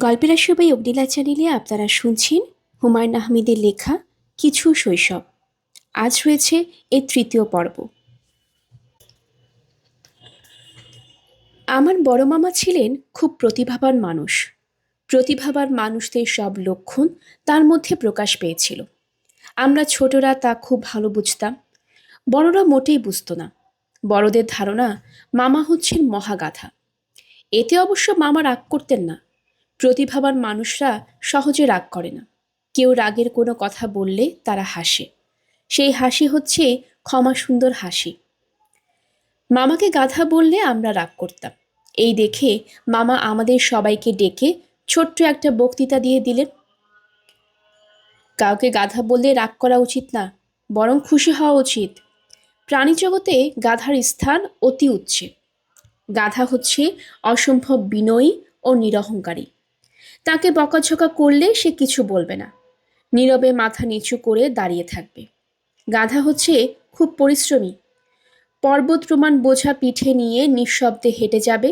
গল্পের আসরে অগ্নিলা চ্যানেলে আপনারা শুনছেন হুমায়ুন আহমেদের লেখা কিছু শৈশব। আজ রয়েছে এর তৃতীয় পর্ব। আমার বড় মামা ছিলেন খুব প্রতিভাবান মানুষ। প্রতিভাবান মানুষদের সব লক্ষণ তার মধ্যে প্রকাশ পেয়েছিল। আমরা ছোটরা তা খুব ভালো বুঝতাম, বড়রা মোটেই বুঝতো না। বড়দের ধারণা মামা হচ্ছেন মহাগাধা। এতে অবশ্য মামা রাগ করতেন না। প্রতিভাবান মানুষরা সহজে রাগ করে না। কেউ রাগের কোনো কথা বললে তারা হাসে। সেই হাসি হচ্ছে ক্ষমা সুন্দর হাসি। মামাকে গাধা বললে আমরা রাগ করতাম। এই দেখে মামা আমাদের সবাইকে ডেকে ছোট্ট একটা বক্তৃতা দিয়ে দিলেন। কাউকে গাধা বললে রাগ করা উচিত না, বরং খুশি হওয়া উচিত। প্রাণী জগতে গাধার স্থান অতি উচ্চে। গাধা হচ্ছে অসম্ভব বিনয়ী ও নিরহংকারী। তাকে বকাঝকা করলে সে কিছু বলবে না, নীরবে মাথা নিচু করে দাঁড়িয়ে থাকবে। গাধা হচ্ছে খুব পরিশ্রমী। পর্বত প্রমাণ বোঝা পিঠে নিয়ে নিঃশব্দে হেঁটে যাবে।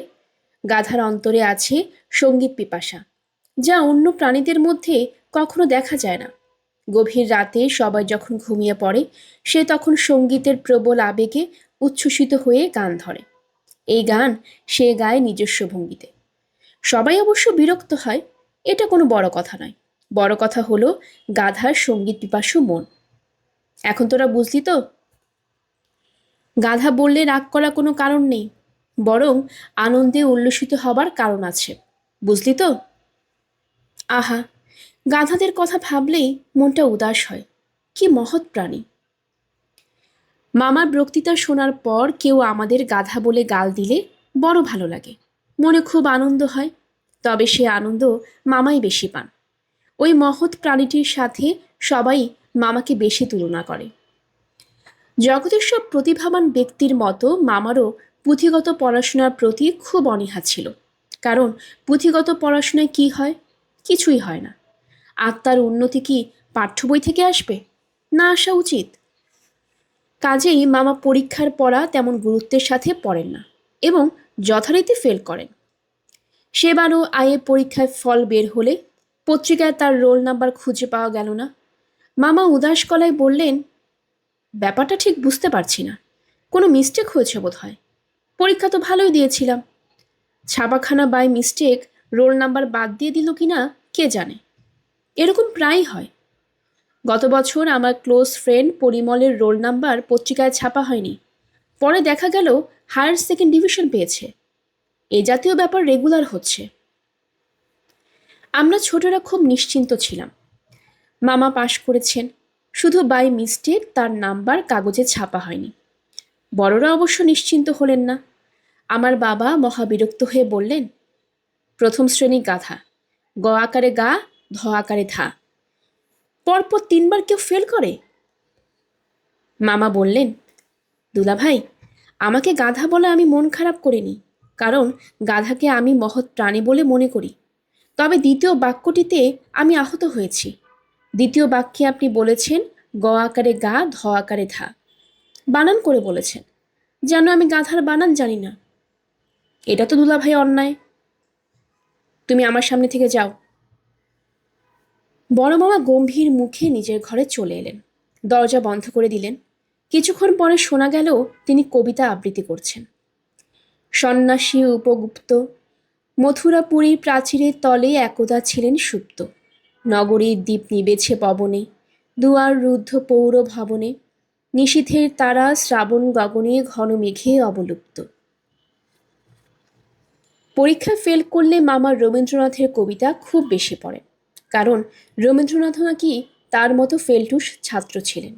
গাধার অন্তরে আছে সঙ্গীত পিপাসা, যা অন্য প্রাণীদের মধ্যে কখনো দেখা যায় না। গভীর রাতে সবাই যখন ঘুমিয়ে পড়ে, সে তখন সঙ্গীতের প্রবল আবেগে উচ্ছ্বসিত হয়ে গান ধরে। এই গান সে গায় নিজস্ব ভঙ্গিতে। সবাই অবশ্য বিরক্ত হয়, এটা কোনো বড় কথা নয়। বড় কথা হলো গাধার সঙ্গীত পিপাসু মন। এখন তোরা বুঝলি তো? গাধা বললে রাগ করার কোনো কারণ নেই, বরং আনন্দে উল্লসিত হবার কারণ আছে। বুঝলি তো? আহা, গাধাদের কথা ভাবলেই মনটা উদাস হয়। কি মহৎ প্রাণী! মামার বক্তৃতা শোনার পর কেউ আমাদের গাধা বলে গাল দিলে বড় ভালো লাগে, মনে খুব আনন্দ হয়। তবে সে আনন্দ মামাই বেশি পান। ওই মহৎ প্রাণীটির সাথে সবাই মামাকে বেশি তুলনা করে। জগতের সব প্রতিভাবান ব্যক্তির মতো মামারও পুঁথিগত পড়াশোনার প্রতি খুব অনীহা ছিল। কারণ পুঁথিগত পড়াশোনায় কি হয়? কিছুই হয় না। আত্মার উন্নতি কি পাঠ্য বই থেকে আসবে? না আসা উচিত। কাজেই মামা পরীক্ষার পড়া তেমন গুরুত্বের সাথে পড়েন না এবং যথারীতি ফেল করেন। সেবারও আয়ে পরীক্ষায় ফল বের হলে পত্রিকায় তার রোল নাম্বার খুঁজে পাওয়া গেল না। মামা উদাস গলায় বললেন, ব্যাপারটা ঠিক বুঝতে পারছি না, কোনো মিস্টেক হয়েছে বোধ হয়। পরীক্ষা তো ভালোই দিয়েছিলাম। ছাপাখানা বাই মিস্টেক রোল নাম্বার বাদ দিয়ে দিল কিনা কে জানে। এরকম প্রায়ই হয়। গত বছর আমার ক্লোজ ফ্রেন্ড পরিমলের রোল নাম্বার পত্রিকায় ছাপা হয়নি, পরে দেখা গেল হায়ার সেকেন্ড ডিভিশন পেয়েছে। এ জাতীয় ব্যাপার রেগুলার হচ্ছে। আমরা ছোটরা খুব নিশ্চিন্ত ছিলাম। মামা পাশ করেছেন, শুধু বাই মিস্টেক তার নাম্বার কাগজে ছাপা হয়নি। বড়রা অবশ্য নিশ্চিন্ত হলেন না। আমার বাবা মহাবিরক্ত হয়ে বললেন, প্রথম শ্রেণী গাধা, গ আকারে গা, ধ আকারে ধা। পরপর 3বার কেউ ফেল করে? মামা বললেন, দুলাভাই, আমাকে গাধা বলে আমি মন খারাপ করিনি, কারণ গাধাকে আমি মহৎ প্রাণী বলে মনে করি। তবে দ্বিতীয় বাক্যটিতে আমি আহত হয়েছি। দ্বিতীয় বাক্যে আপনি বলেছেন গ আকারে গা, ধ আকারে ধা। বানান করে বলেছেন, যেন আমি গাধার বানান জানি না। এটা তো দুলাভাই অন্যায়। তুমি আমার সামনে থেকে যাও। বড় মামা গম্ভীর মুখে নিজের ঘরে চলে এলেন। দরজা বন্ধ করে দিলেন। কিছুক্ষণ পরে শোনা গেল তিনি কবিতা আবৃত্তি করছেন। সন্ন্যাসী উপগুপ্ত, মথুরাপুরীর প্রাচীরের তলে একদা ছিলেন সুপ্ত। নগরীর দ্বীপ নিবেছে পবনে, দুয়ার রুদ্ধ পৌর ভবনে, নিশীথের তারা শ্রাবণ গগনে ঘন মেঘে অবলুপ্ত। পরীক্ষায় ফেল করলে মামা রবীন্দ্রনাথের কবিতা খুব বেশি পড়েন, কারণ রবীন্দ্রনাথ নাকি তার মতো ফেলটুস ছাত্র ছিলেন।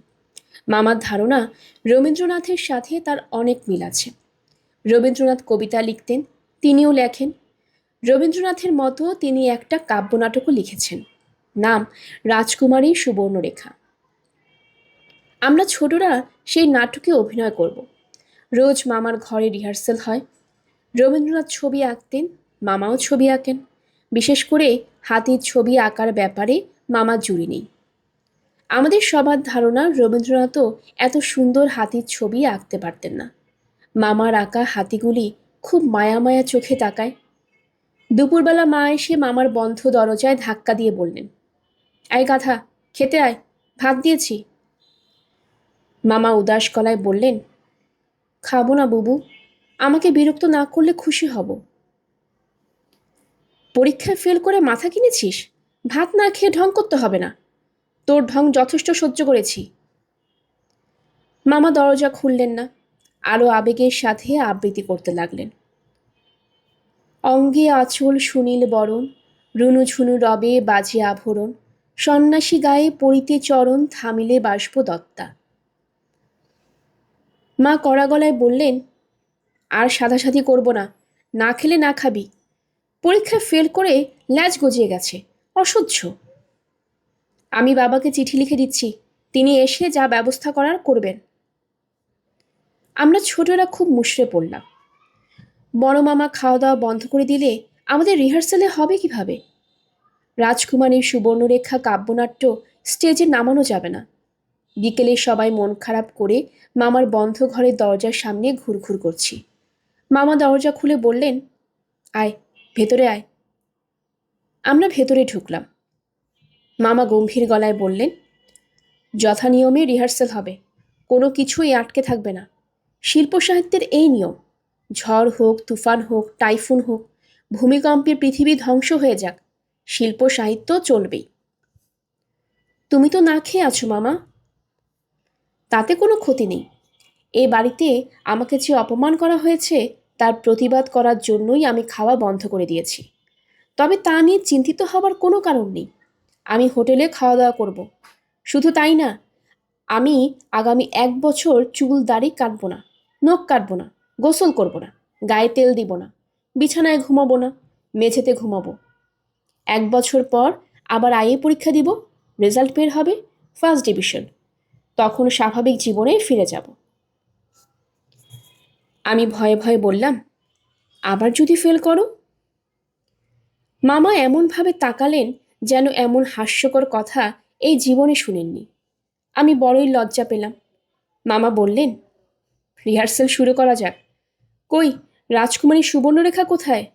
মামার ধারণা রবীন্দ্রনাথের সাথে তার অনেক মিল আছে। রবীন্দ্রনাথ কবিতা লিখতেন, তিনিও লেখেন। রবীন্দ্রনাথের মতো তিনি একটা কাব্যনাটকও লিখেছেন, নাম রাজকুমারী সুবর্ণরেখা। আমরা ছোটরা সেই নাটকে অভিনয় করব। রোজ মামার ঘরে রিহার্সেল হয়। রবীন্দ্রনাথ ছবি আঁকতেন, মামাও ছবি আঁকেন। বিশেষ করে হাতির ছবি আঁকার ব্যাপারে মামার জুড়ি নেই। আমাদের সবার ধারণা রবীন্দ্রনাথও এত সুন্দর হাতির ছবি আঁকতে পারতেন না। মামার আঁকা হাতিগুলি খুব মায়া মায়া চোখে তাকায়। দুপুরবেলা মা এসে মামার বন্ধ দরজায় ধাক্কা দিয়ে বললেন, আয় গাধা, খেতে আয়, ভাত দিয়েছি। মামা উদাস গলায় বললেন, খাবো না বুবু, আমাকে বিরক্ত না করলে খুশি হব। পরীক্ষায় ফেল করে মাথা কিনেছিস? ভাত না খেয়ে ঢং করতে হবে না, তোর ঢং যথেষ্ট সহ্য করেছি। মামা দরজা খুললেন না, আরও আবেগের সাথে আবৃত্তি করতে লাগলেন। অঙ্গে আঁচল সুনীল বরণ, রুনু ঝুনু রবে বাজে আভরণ, সন্ন্যাসী গায়ে পড়িতে চরণ, থামিলে বাষ্প দত্তা। মা কড়া গলায় বললেন, আর সাধাসাধি করব না, না খেলে না খাবি। পরীক্ষায় ফেল করে ল্যাজ গজিয়ে গেছে, অসহ্য। আমি বাবাকে চিঠি লিখে দিচ্ছি, তিনি এসে যা ব্যবস্থা করার করবেন। আমরা ছোটরা খুব মুষড়ে পড়লাম। বড় মামা খাওয়া দাওয়া বন্ধ করে দিলে আমাদের রিহার্সালে হবে কিভাবে? রাজকুমারীর সুবর্ণরেখা কাব্যনাট্য স্টেজে নামানো যাবে না। বিকেলে সবাই মন খারাপ করে মামার বন্ধ ঘরের দরজার সামনে ঘুরঘুর করছি। মামা দরজা খুলে বললেন, আয়, ভেতরে আয়। আমরা ভেতরে ঢুকলাম। মামা গম্ভীর গলায় বললেন, যথানিয়মে রিহার্সাল হবে, কোনো কিছুই আটকে থাকবে না। শিল্প সাহিত্যের এই নিয়ম, ঝড় হোক, তুফান হোক, টাইফুন হোক, ভূমিকম্পে পৃথিবী ধ্বংস হয়ে যাক, শিল্প সাহিত্য চলবেই। তুমি তো না খেয়ে আছো মামা। তাতে কোনো ক্ষতি নেই। এ বাড়িতে আমাকে যে অপমান করা হয়েছে তার প্রতিবাদ করার জন্যই আমি খাওয়া বন্ধ করে দিয়েছি। তবে তা নিয়ে চিন্তিত হবার কোনো কারণ নেই। আমি হোটেলে খাওয়া দাওয়া করব। শুধু তাই না, আমি আগামী 1 বছর চুল দাড়ি কাটবো না, নখ কাটবো না, গোসল করব না, গায়ে তেল দিব না, বিছানায় ঘুমাবো না, মেঝেতে ঘুমাবো। 1 বছর পর আবার আইএ পরীক্ষা দিব, রেজাল্ট বের হবে, ফার্স্ট ডিভিশন। তখন স্বাভাবিক জীবনে ফিরে যাব। আমি ভয়ে ভয়ে বললাম, আবার যদি ফেল করো? মামা এমনভাবে তাকালেন যেন এমন হাস্যকর কথা এই জীবনে শুনেননি। আমি বড়ই লজ্জা পেলাম। মামা বললেন, রিহার্সাল শুরু করা যাক। কই, রাজকুমারী সুবর্ণরেখা কোথায়?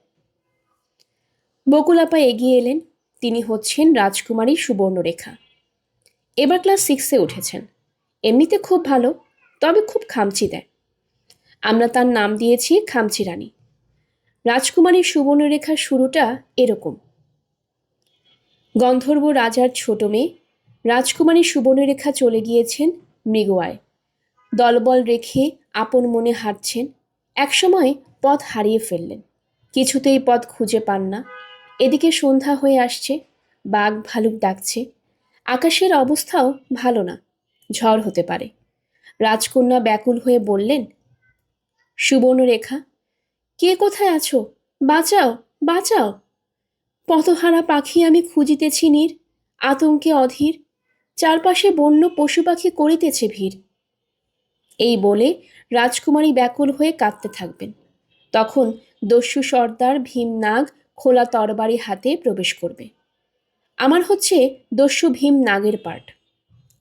বকুলাপা এগিয়ে এলেন। তিনি হচ্ছেন রাজকুমারী সুবর্ণরেখা। এবার ক্লাস 6-এ উঠেছেন। এমনিতে খুব ভালো, তবে খুব খামচি দেয়। আমরা তার নাম দিয়েছি খামচি রানী। রাজকুমারী সুবর্ণরেখার শুরুটা এরকম। গন্ধর্ব রাজার ছোট মেয়ে রাজকুমারী সুবর্ণরেখা চলে গিয়েছেন মৃগয়ায়। দলবল রেখে আপন মনে হাঁটছেন। একসময় পথ হারিয়ে ফেললেন, কিছুতেই পথ খুঁজে পান না। এদিকে সন্ধ্যা হয়ে আসছে, বাঘ ভালুক ডাকছে। আকাশের অবস্থাও ভালো না, ঝড় হতে পারে। রাজকন্যা ব্যাকুল হয়ে বললেন, সুবর্ণরেখা, কে কোথায় আছো? বাঁচাও, বাঁচাও। পথহারা পাখি আমি খুঁজিতেছি নীর, আতঙ্কে অধীর, চারপাশে বন্য পশু পাখি করিতেছে ভিড়। এই বলে রাজকুমারী ব্যাকুল হয়ে কাঁদতে থাকবেন। তখন দস্যু সর্দার ভীমনাগ খোলা তরবারি হাতে প্রবেশ করবে। আমার হচ্ছে দস্যু ভীম নাগের পার্ট।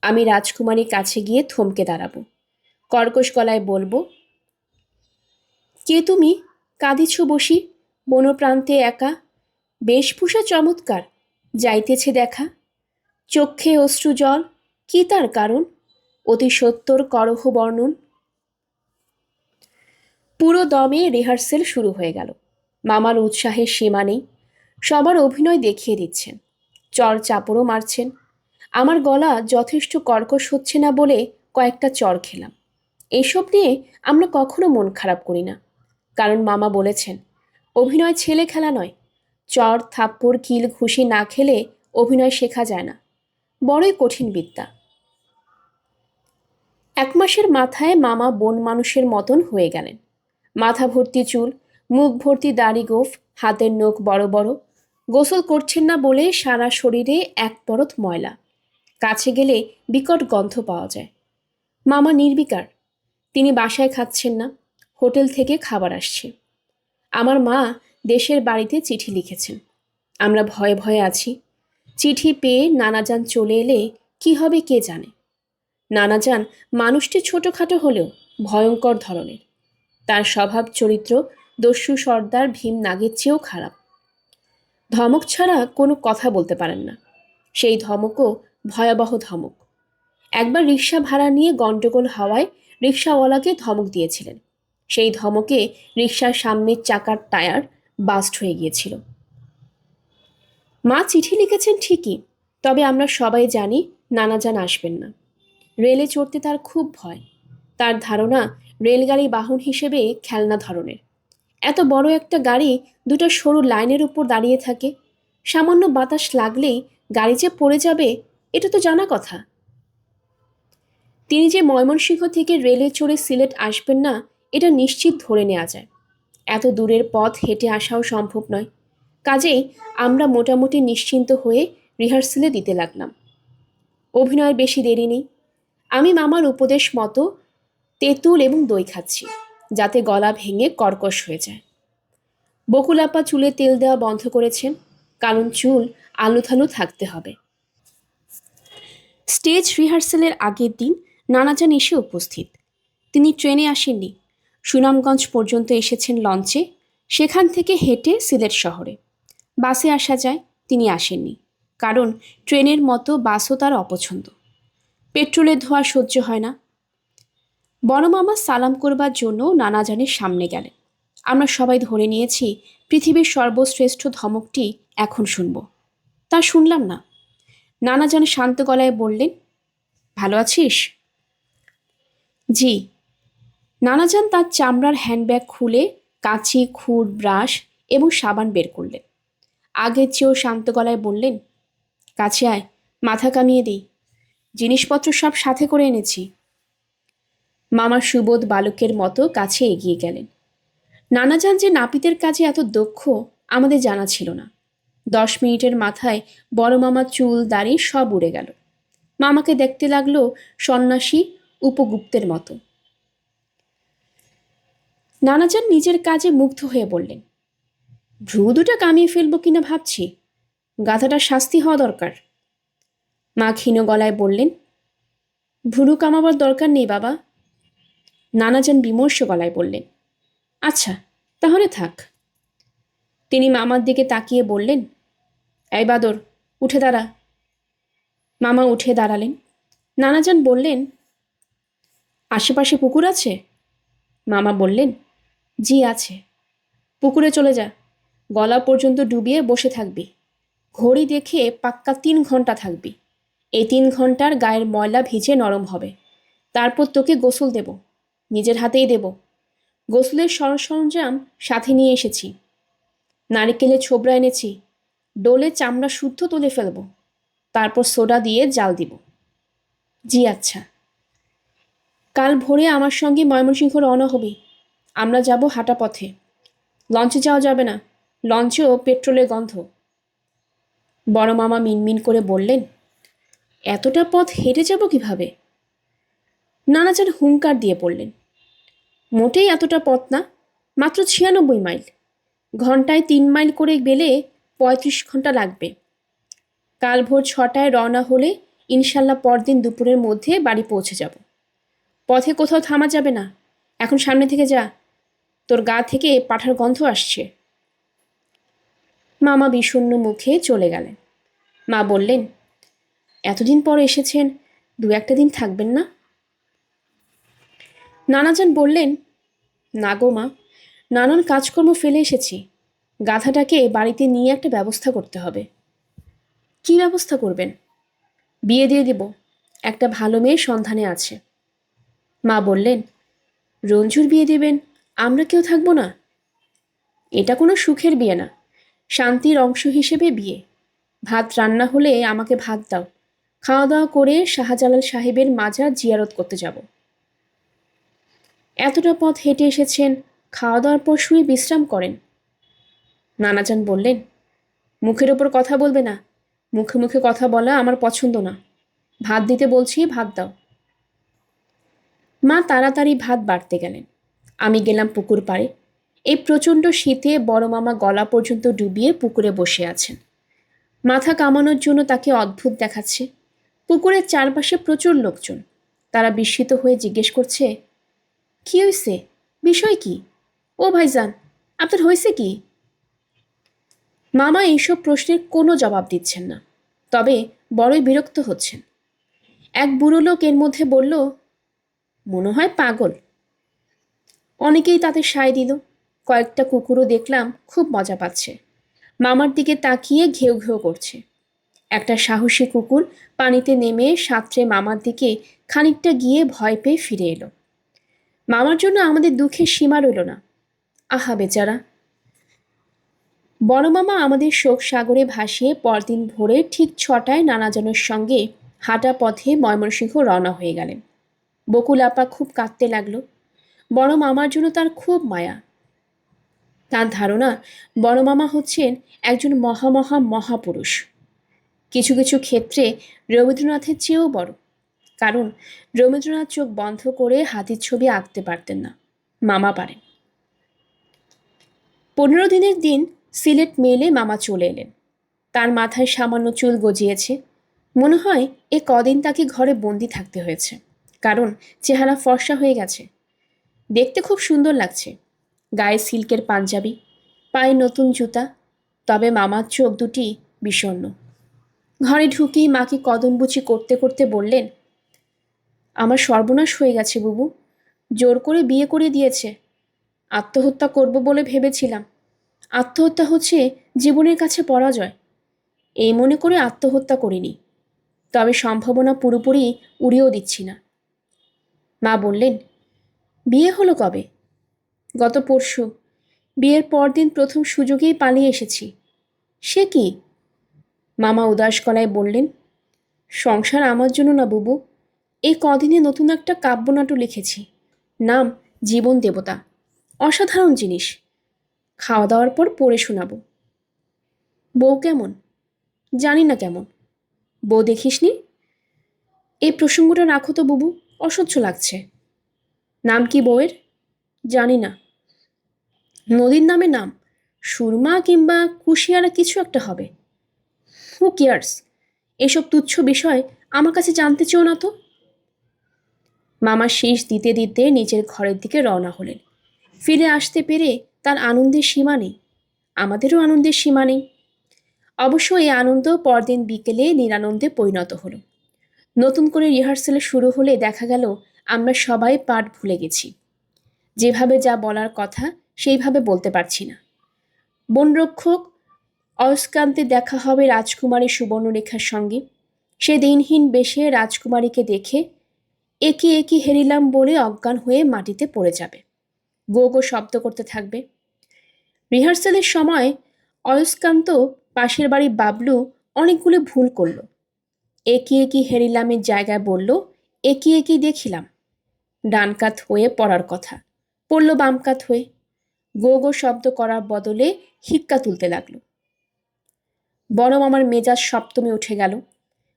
আমি রাজকুমারীর কাছে গিয়ে থমকে দাঁড়াবো, কর্কশ গলায় বলবো, কে তুমি? কাঁদিছ বসি বনপ্রান্তে একা, বেশভূষা চমৎকার, যাইতেছে দেখা, চক্ষে অশ্রু জল, কি তার কারণ? অতি সত্বর করহ বর্ণন। পুরো দমে রিহার্সেল শুরু হয়ে গেল। মামার উৎসাহের সীমা নেই। সবার অভিনয় দেখিয়ে দিচ্ছেন, চর চাপড়ও মারছেন। আমার গলা যথেষ্ট কর্কশ হচ্ছে না বলে কয়েকটা চর খেলাম। এসব নিয়ে আমরা কখনো মন খারাপ করি না, কারণ মামা বলেছেন, অভিনয় ছেলে খেলা নয়। চর থাপ্পড় কিল ঘুষি না খেলে অভিনয় শেখা যায় না, বড়ই কঠিন বিদ্যা। 1 মাসের মাথায় মামা বন মানুষের মতন হয়ে গেলেন। মাথা ভর্তি চুল, মুখ ভর্তি দাড়ি গোঁফ, হাতের নখ বড় বড়। গোসল করছেন না বলে সারা শরীরে এক পরত ময়লা। কাছে গেলে বিকট গন্ধ পাওয়া যায়। মামা নির্বিকার, তিনি বাসায় খাচ্ছেন না, হোটেল থেকে খাবার আসছে। আমার মা দেশের বাড়িতে চিঠি লিখেছেন। আমরা ভয়ে ভয়ে আছি। চিঠি পেয়ে নানাজান চলে এলে কি হবে কে জানে। নানাজান মানুষটি ছোটোখাটো হলেও ভয়ঙ্কর ধরনের। তার স্বভাব চরিত্র দস্যু সর্দার ভীম নাগের চেয়েও খারাপ। ধমক ছাড়া কোনো কথা বলতে পারেন না। সেই ধমকও ভয়াবহ ধমক। একবার রিক্সা ভাড়া নিয়ে গন্ডগোল হওয়ায় রিক্সাওয়ালাকে ধমক দিয়েছিলেন। সেই ধমকে রিক্সার সামনের চাকার টায়ার বাস্ট হয়ে গিয়েছিল। মা চিঠি লিখেছেন ঠিকই, তবে আমরা সবাই জানি নানাজান আসবেন না। রেলে চড়তে তার খুব ভয়। তার ধারণা রেলগাড়ি বাহন হিসেবে খেলনা ধরনের। এত বড় একটা গাড়ি দুটো সরু লাইনের উপর দাঁড়িয়ে থাকে, সামান্য বাতাস লাগলেই গাড়ি যে পড়ে যাবে এটা তো জানা কথা। তিনি যে ময়মনসিংহ থেকে রেলে চড়ে সিলেট আসবেন না এটা নিশ্চিত ধরে নেওয়া যায়। এত দূরের পথ হেঁটে আসাও সম্ভব নয়। কাজেই আমরা মোটামুটি নিশ্চিন্ত হয়ে রিহার্সেলে দিতে লাগলাম। অভিনয়ের বেশি দেরি নেই। আমি মামার উপদেশ মতো তেঁতুল এবং দই খাচ্ছি, যাতে গলা ভেঙে কর্কশ হয়ে যায়। বকুল আপা চুলে তেল দেওয়া বন্ধ করেছেন, কারণ চুল আলুথালু থাকতে হবে। স্টেজ রিহার্সেলের আগের দিন নানাজান এসে উপস্থিত। তিনি ট্রেনে আসেননি, সুনামগঞ্জ পর্যন্ত এসেছেন লঞ্চে, সেখান থেকে হেঁটে সিলেট শহরে। বাসে আসা যায়, তিনি আসেননি, কারণ ট্রেনের মতো বাসও তার অপছন্দ। পেট্রোলের ধোঁয়া সহ্য হয় না। বড় মামা সালাম করবার জন্য নানাজানের সামনে গেলেন। আমরা সবাই ধরে নিয়েছি পৃথিবীর সর্বশ্রেষ্ঠ ধমকটি এখন শুনব। তা শুনলাম না। নানাজান শান্ত গলায় বললেন, ভালো আছিস? জি। নানাজান তার চামড়ার হ্যান্ডব্যাগ খুলে কাঁচি, খুর, ব্রাশ এবং সাবান বের করলেন। আগের চেয়েও শান্ত গলায় বললেন, কাছে আয়, মাথা কামিয়ে দিই। জিনিসপত্র সব সাথে করে এনেছি। মামা সুবোধ বালকের মতো কাছে এগিয়ে গেলেন। নানাজান যে নাপিতের কাজে এত দক্ষ আমাদের জানা ছিল না। 10 মিনিটের মাথায় বড় মামার চুল দাড়ি সব উড়ে গেল। মামাকে দেখতে লাগলো সন্ন্যাসী উপগুপ্তের মতো। নানাজান নিজের কাজে মুগ্ধ হয়ে বললেন, ভ্রু দুটো কামিয়ে ফেলবো কিনা ভাবছি। গাধাটার শাস্তি হওয়া দরকার। মা ক্ষীণ গলায় বললেন, ভ্রু কামাবার দরকার নেই বাবা। নানাজান বিমর্ষ গলায় বললেন, আচ্ছা তাহলে থাক। তিনি মামার দিকে তাকিয়ে বললেন, এই বাদর, উঠে দাঁড়া। মামা উঠে দাঁড়ালেন। নানাজান বললেন, আশেপাশে পুকুর আছে? মামা বললেন, জি আছে। পুকুরে চলে যা, গলা পর্যন্ত ডুবিয়ে বসে থাকবি। ঘড়ি দেখে পাক্কা 3 ঘন্টা থাকবি। এই 3 ঘন্টার গায়ের ময়লা ভিজে নরম হবে। তারপর তোকে গোসল দেব, নিজের হাতেই দেব। গোসলের সরঞ্জাম সাথে নিয়ে এসেছি। নারকেলের ছোবড়া এনেছি। ডোলে চামড়া শুদ্ধ তুলে ফেলব, তারপর সোডা দিয়ে জাল দিব। জি আচ্ছা। কাল ভোরে আমার সঙ্গে ময়মনসিংহ রওনা হবি। আমরা যাব হাঁটা পথে। লঞ্চে যাওয়া যাবে না, লঞ্চেও পেট্রোলের গন্ধ। বড় মামা মিনমিন করে বললেন, এতটা পথ হেঁটে যাব কিভাবে? নানাজান হুঙ্কার দিয়ে পড়লেন, মোটেই এতটা পথ না, মাত্র 96 মাইল। ঘন্টায় 3 মাইল করে গেলে 35 ঘন্টা লাগবে। কাল ভোর 6টায় রওনা হলে ইনশাল্লাহ পরদিন দুপুরের মধ্যে বাড়ি পৌঁছে যাব। পথে কোথাও থামা যাবে না। এখন সামনে থেকে যা, তোর গা থেকে পাঠার গন্ধ আসছে। মামা বিষণ্ণ মুখে চলে গেলেন। মা বললেন, এতদিন পর এসেছেন, 2-1 দিন থাকবেন না? নানাজান বললেন, না গো মা, নানান কাজকর্ম ফেলে এসেছি। গাধাটাকে বাড়িতে নিয়ে একটা ব্যবস্থা করতে হবে। কি ব্যবস্থা করবেন? বিয়ে দিয়ে দেব, একটা ভালো মেয়ের সন্ধানে আছে। মা বললেন, রঞ্জুর বিয়ে দেবেন, আমরা কেউ থাকবো না? এটা কোনো সুখের বিয়ে না, শান্তির অংশ হিসেবে বিয়ে। ভাত রান্না হলে আমাকে ভাত দাও, খাওয়া দাওয়া করে শাহজালাল সাহেবের মাজার জিয়ারত করতে যাব। এতটা পথ হেঁটে এসেছেন, খাওয়া দাওয়ার পর শুয়ে বিশ্রাম করেন। নানাজান বললেন, মুখের ওপর কথা বলবে না। মুখে মুখে কথা বলা আমার পছন্দ না। ভাত দিতে বলছি, ভাত দাও। মা তাড়াতাড়ি ভাত বাড়তে গেলেন। আমি গেলাম পুকুর পাড়ে। এই প্রচণ্ড শীতে বড় মামা গলা পর্যন্ত ডুবিয়ে পুকুরে বসে আছেন। মাথা কামানোর জন্য তাকে অদ্ভুত দেখাচ্ছে। পুকুরের চারপাশে প্রচুর লোকজন। তারা বিস্মিত হয়ে জিজ্ঞেস করছে, কি হয়েছে? বিষয় কি? ও ভাইজান, আপনার হয়েছে কি? মামা এইসব প্রশ্নের কোনো জবাব দিচ্ছেন না, তবে বড়ই বিরক্ত হচ্ছেন। এক বুড়ো লোক এর মধ্যে বলল, মনে হয় পাগল। অনেকেই তাতে সায় দিল। কয়েকটা কুকুরও দেখলাম খুব মজা পাচ্ছে, মামার দিকে তাকিয়ে ঘেউ ঘেউ করছে। একটা সাহসী কুকুর পানিতে নেমে সাঁতরে মামার দিকে খানিকটা গিয়ে ভয় পেয়ে ফিরে এলো। মামার জন্য আমাদের দুঃখের সীমা রইল না। আহা বেচারা। বড় মামা আমাদের শোক সাগরে ভাসিয়ে পরদিন ভোরে ঠিক 6টায় নানাজনের সঙ্গে হাঁটা পথে ময়মনসিংহ রওনা হয়ে গেলেন। বকুল আপা খুব কাঁদতে লাগলো। বড় মামার জন্য তার খুব মায়া। তার ধারণা বড় মামা হচ্ছেন একজন মহাপুরুষ, কিছু কিছু ক্ষেত্রে রবীন্দ্রনাথের চেয়েও বড়। কারণ রবীন্দ্রনাথ চোখ বন্ধ করে হাতির ছবি আঁকতে পারতেন না, মামা পারেন। 15 দিনের দিন সিলেট মেলে মামা চলে এলেন। তার মাথায় সামান্য চুল গজিয়েছে। মনে হয় এ কদিন তাকে ঘরে বন্দি থাকতে হয়েছে, কারণ চেহারা ফর্সা হয়ে গেছে। দেখতে খুব সুন্দর লাগছে। গায়ে সিল্কের পাঞ্জাবি, পায়ে নতুন জুতা, তবে মামার চোখ দুটি বিষণ্ণ। ঘরে ঢুকেই মাকে কদমবুচি করতে করতে বললেন, আমার সর্বনাশ হয়ে গেছে বুবু, জোর করে বিয়ে করে দিয়েছে। আত্মহত্যা করব বলে ভেবেছিলাম। আত্মহত্যা হচ্ছে জীবনের কাছে পরাজয়, এই মনে করে আত্মহত্যা করিনি, তবে সম্ভাবনা পুরোপুরি উড়িয়েও দিচ্ছি না। মা বললেন, বিয়ে হলো কবে? গত পরশু। বিয়ের পরদিন প্রথম সুযোগেই পালিয়ে এসেছি। সে কি? মামা উদাস গলায় বললেন, সংসার আমার জন্য না বুবু, এই কদিনে নতুন একটা কাব্যনাটক লিখেছি, নাম জীবন দেবতা। অসাধারণ জিনিস, খাওয়া দাওয়ার পর পড়ে শোনাবো। বউ কেমন? জানি না কেমন। বউ দেখিসনি? এই প্রসঙ্গটা রাখো তো বুবু, অসহ্য লাগছে। নাম কি বউয়ের? জানি না। নদীর নামে নাম, সুরমা কিংবা কুশিয়ারা কিছু একটা হবে। Who cares? এসব তুচ্ছ বিষয় আমার কাছে জানতে চেও না তো। মামা শীষ দিতে দিতে নিজের ঘরের দিকে রওনা হলেন। ফিরে আসতে পেরে তার আনন্দের সীমা নেই, আমাদেরও আনন্দের সীমা নেই। অবশ্য এই আনন্দ পরদিন বিকেলে নিরানন্দে পরিণত হলো। নতুন করে রিহার্সেল শুরু হলে দেখা গেল আমরা সবাই পাঠ ভুলে গেছি। যেভাবে যা বলার কথা সেইভাবে বলতে পারছি না। বনরক্ষক অয়স্কান্তে দেখা হবে রাজকুমারী সুবর্ণরেখার সঙ্গে। সে দিনহীন বেশে রাজকুমারীকে দেখে একি একি হেরিলাম বলে অজ্ঞান হয়ে মাটিতে পড়ে যাবে। গো গো শব্দ করতে থাকবে। রিহার্সালের সময় অয়স্কান্ত পাশের বাড়ি বাবলু অনেকগুলো ভুল করল। একি একি হেরিলামের জায়গায় বলল একি একি দেখিলাম। ডান কাত হয়ে পড়ার কথা, পড়ল বাম কাত হয়ে। গো গো শব্দ করার বদলে হিক্কা তুলতে লাগলো। বড় মামার মেজাজ সপ্তমে উঠে গেল।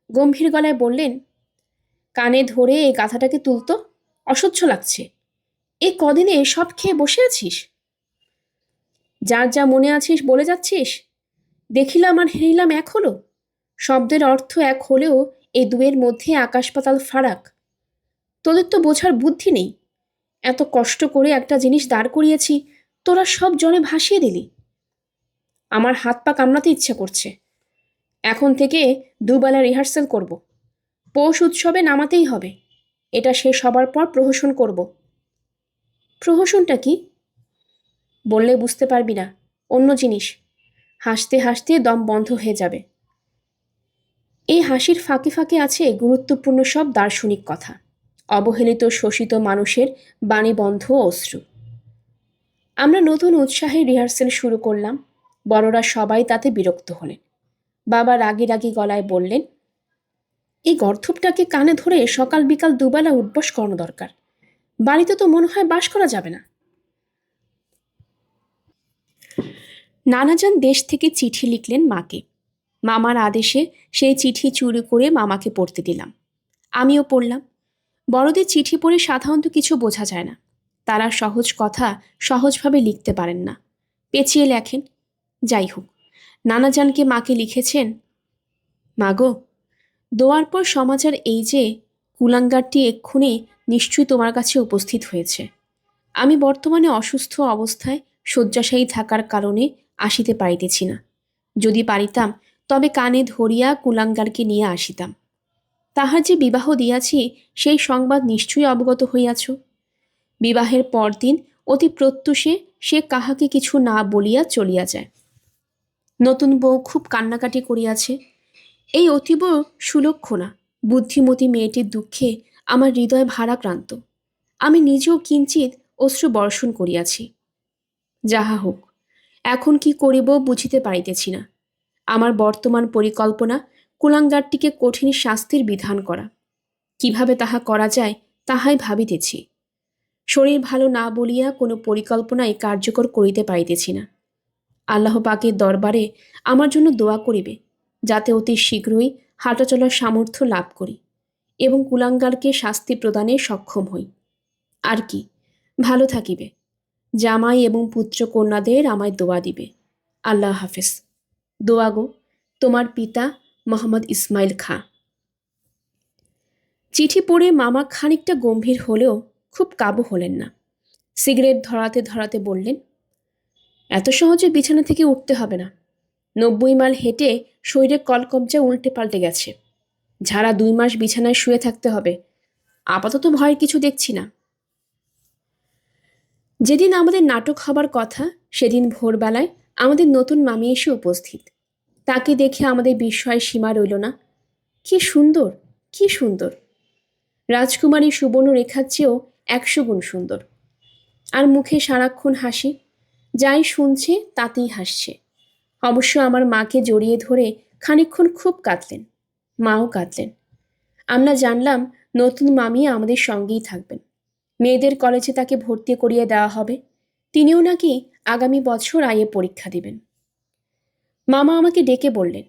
গম্ভীর গলায় বললেন, কানে ধরে এই গাধাটাকে তুলতো, অসহ্য লাগছে। এ কদিনে সব খেয়ে বসে আছিস? যার যা মনে আছিস বলে যাচ্ছিস। দেখিলাম আর হেরিলাম এক হলো। শব্দের অর্থ এক হলেও এই দুয়ের মধ্যে আকাশ পাতাল ফারাক। তোদের তো বোঝার বুদ্ধি নেই। এত কষ্ট করে একটা জিনিস দাঁড় করিয়েছি, তোরা সব জলে ভাসিয়ে দিলি। আমার হাত পা কামড়াতে ইচ্ছা করছে। এখন থেকে দুবেলা রিহার্সাল করব। পৌষ উৎসবে নামাতেই হবে। এটা শেষ হবার পর প্রহসন করব। প্রহসনটা কি? বললে বুঝতে পারবি না, অন্য জিনিস। হাসতে হাসতে দম বন্ধ হয়ে যাবে। এই হাসির ফাঁকে ফাঁকে আছে গুরুত্বপূর্ণ সব দার্শনিক কথা, অবহেলিত শোষিত মানুষের বাণীবন্ধ অশ্রু। আমরা নতুন উৎসাহে রিহার্সেল শুরু করলাম। বড়রা সবাই তাতে বিরক্ত হলেন। বাবা রাগি রাগি গলায় বললেন, এই গর্ধবটাকে কানে ধরে সকাল বিকাল দুবেলা উঠবস করানো দরকার। বাড়িতে তো মনে হয় বাস করা যাবে না। নানাজান দেশ থেকে চিঠি লিখলেন মাকে। মামার আদেশে সেই চিঠি চুরি করে মামাকে পড়তে দিলাম। আমিও পড়লাম। বড়দের চিঠি পড়ে সাধারণত কিছু বোঝা যায় না। তারা সহজ কথা সহজভাবে লিখতে পারেন না, পেঁচিয়ে লেখেন। যাই হোক, নানাজানকে মাকে লিখেছেন, মাগো, দোয়ার পর সমাচার এই যে কুলাঙ্গারটি এক্ষুনি নিশ্চয়ই তোমার কাছে উপস্থিত হয়েছে। আমি বর্তমানে অসুস্থ অবস্থায় শয্যাশায়ী থাকার কারণে আসিতে পারিতেছি না। যদি পারিতাম তবে কানে ধরিয়া কুলাঙ্গারকে নিয়ে আসিতাম। তাহার যে বিবাহ দিয়াছি সেই সংবাদ নিশ্চয়ই অবগত হইয়াছ। বিবাহের পরদিন অতি প্রত্যুষে সে কাহাকে কিছু না বলিয়া চলিয়া যায়। নতুন বউ খুব কান্নাকাটি করিয়াছে। এই অতীব সুলক্ষণা বুদ্ধিমতী মেয়েটির দুঃখে আমার হৃদয় ভারাক্রান্ত। আমি নিজেও কিঞ্চিৎ অশ্রু বর্ষণ করিয়াছি। যাহা হোক, এখন কি করিব বুঝিতে পারিতেছি না। আমার বর্তমান পরিকল্পনা কুলাঙ্গারটিকে কঠিন শাস্তির বিধান করা। কিভাবে তাহা করা যায় তাহাই ভাবিতেছি। শরীর ভালো না বলিয়া কোনো পরিকল্পনাই কার্যকর করিতে পারিতেছি না। আল্লাহ পাকের দরবারে আমার জন্য দোয়া করিবে, যাতে অতি শীঘ্রই হাঁটা চলার সামর্থ্য লাভ করি এবং কুলাঙ্গারকে শাস্তি প্রদানে সক্ষম হই। আর কি, ভালো থাকিবে। জামাই এবং পুত্র কন্যাদের আমায় দোয়া দিবে। আল্লাহ হাফেজ। দোয়া গো, তোমার পিতা মোহাম্মদ ইসমাইল খাঁ। চিঠি পড়ে মামা খানিকটা গম্ভীর হলেও খুব কাবু হলেন না। সিগারেট ধরাতে ধরাতে বললেন, এত সহজে বিছানা থেকে উঠতে হবে না। 90 মাইল হেঁটে শরীরে কলকবজা উল্টে পাল্টে গেছে। ঝাড়া 2 মাস বিছানায় শুয়ে থাকতে হবে। আপাতত ভয়ের কিছু দেখছি না। যেদিন আমাদের নাটক হবার কথা সেদিন ভোরবেলায় আমাদের নতুন মামি এসে উপস্থিত। তাকে দেখে আমাদের বিস্ময়ের সীমা রইল না। কি সুন্দর, কি সুন্দর! রাজকুমারী সুবর্ণরেখার চেয়েও 100 গুণ সুন্দর। আর মুখে সারাক্ষণ হাসি। যাই শুনছে তাতেই হাসছে। অবশ্য আমার মাকে জড়িয়ে ধরে খানিকক্ষণ খুব কাঁদলেন। মাও কাঁদলেন। আমরা জানলাম নতুন মামি আমাদের সঙ্গেই থাকবেন। মেয়েদের কলেজে তাকে ভর্তি করিয়ে দেওয়া হবে। তিনিও নাকি আগামী বছর আইএ পরীক্ষা দিবেন। মামা আমাকে ডেকে বললেন,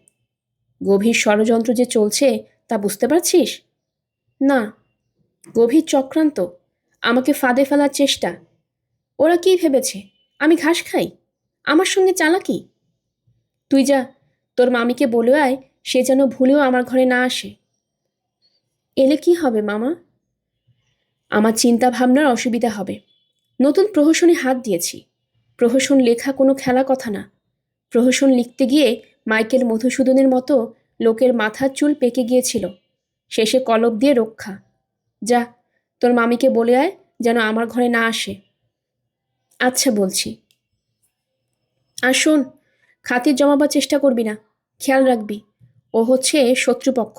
গভীর ষড়যন্ত্র যে চলছে তা বুঝতে পারছিস? না। গভীর চক্রান্ত, আমাকে ফাঁদে ফেলার চেষ্টা। ওরা কি ভেবেছে আমি ঘাস খাই? আমার সঙ্গে চালাকি? তুই যা, তোর মামিকে বলে আয় সে যেন ভুলেও আমার ঘরে না আসে। এলে কি হবে মামা? আমার চিন্তা ভাবনার অসুবিধা হবে। নতুন প্রহসনে হাত দিয়েছি। প্রহসন লেখা কোনো খেলা কথা না। প্রহসন লিখতে গিয়ে মাইকেল মধুসূদনের মতো লোকের মাথার চুল পেকে গিয়েছিল। শেষে কলপ দিয়ে রক্ষা। যা, তোর মামিকে বলে আয় যেন আমার ঘরে না আসে। আচ্ছা বলছি। আর শোন, খাতির জমাবার চেষ্টা করবি না। খেয়াল রাখবি, ও হচ্ছে শত্রুপক্ষ।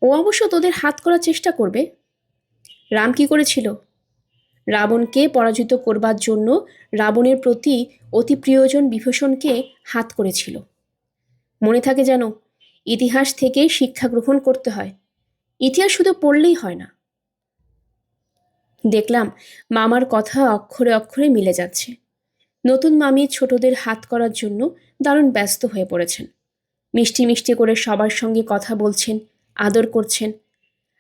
ও অবশ্য তোদের হাত করার চেষ্টা করবে। রাম কি করেছিল? রাবণকে পরাজিত করবার জন্য রাবণের প্রতি অতি প্রিয়জন বিভীষণকে হাত করেছিল। মনে থাকে যেন, ইতিহাস থেকে শিক্ষা গ্রহণ করতে হয়। ইতিহাস শুধু পড়লেই হয় না। দেখলাম মামার কথা অক্ষরে অক্ষরে মিলে যাচ্ছে। নতুন মামি ছোটদের হাত করার জন্য দারুণ ব্যস্ত হয়ে পড়েছেন। মিষ্টি মিষ্টি করে সবার সঙ্গে কথা বলছেন, আদর করছেন।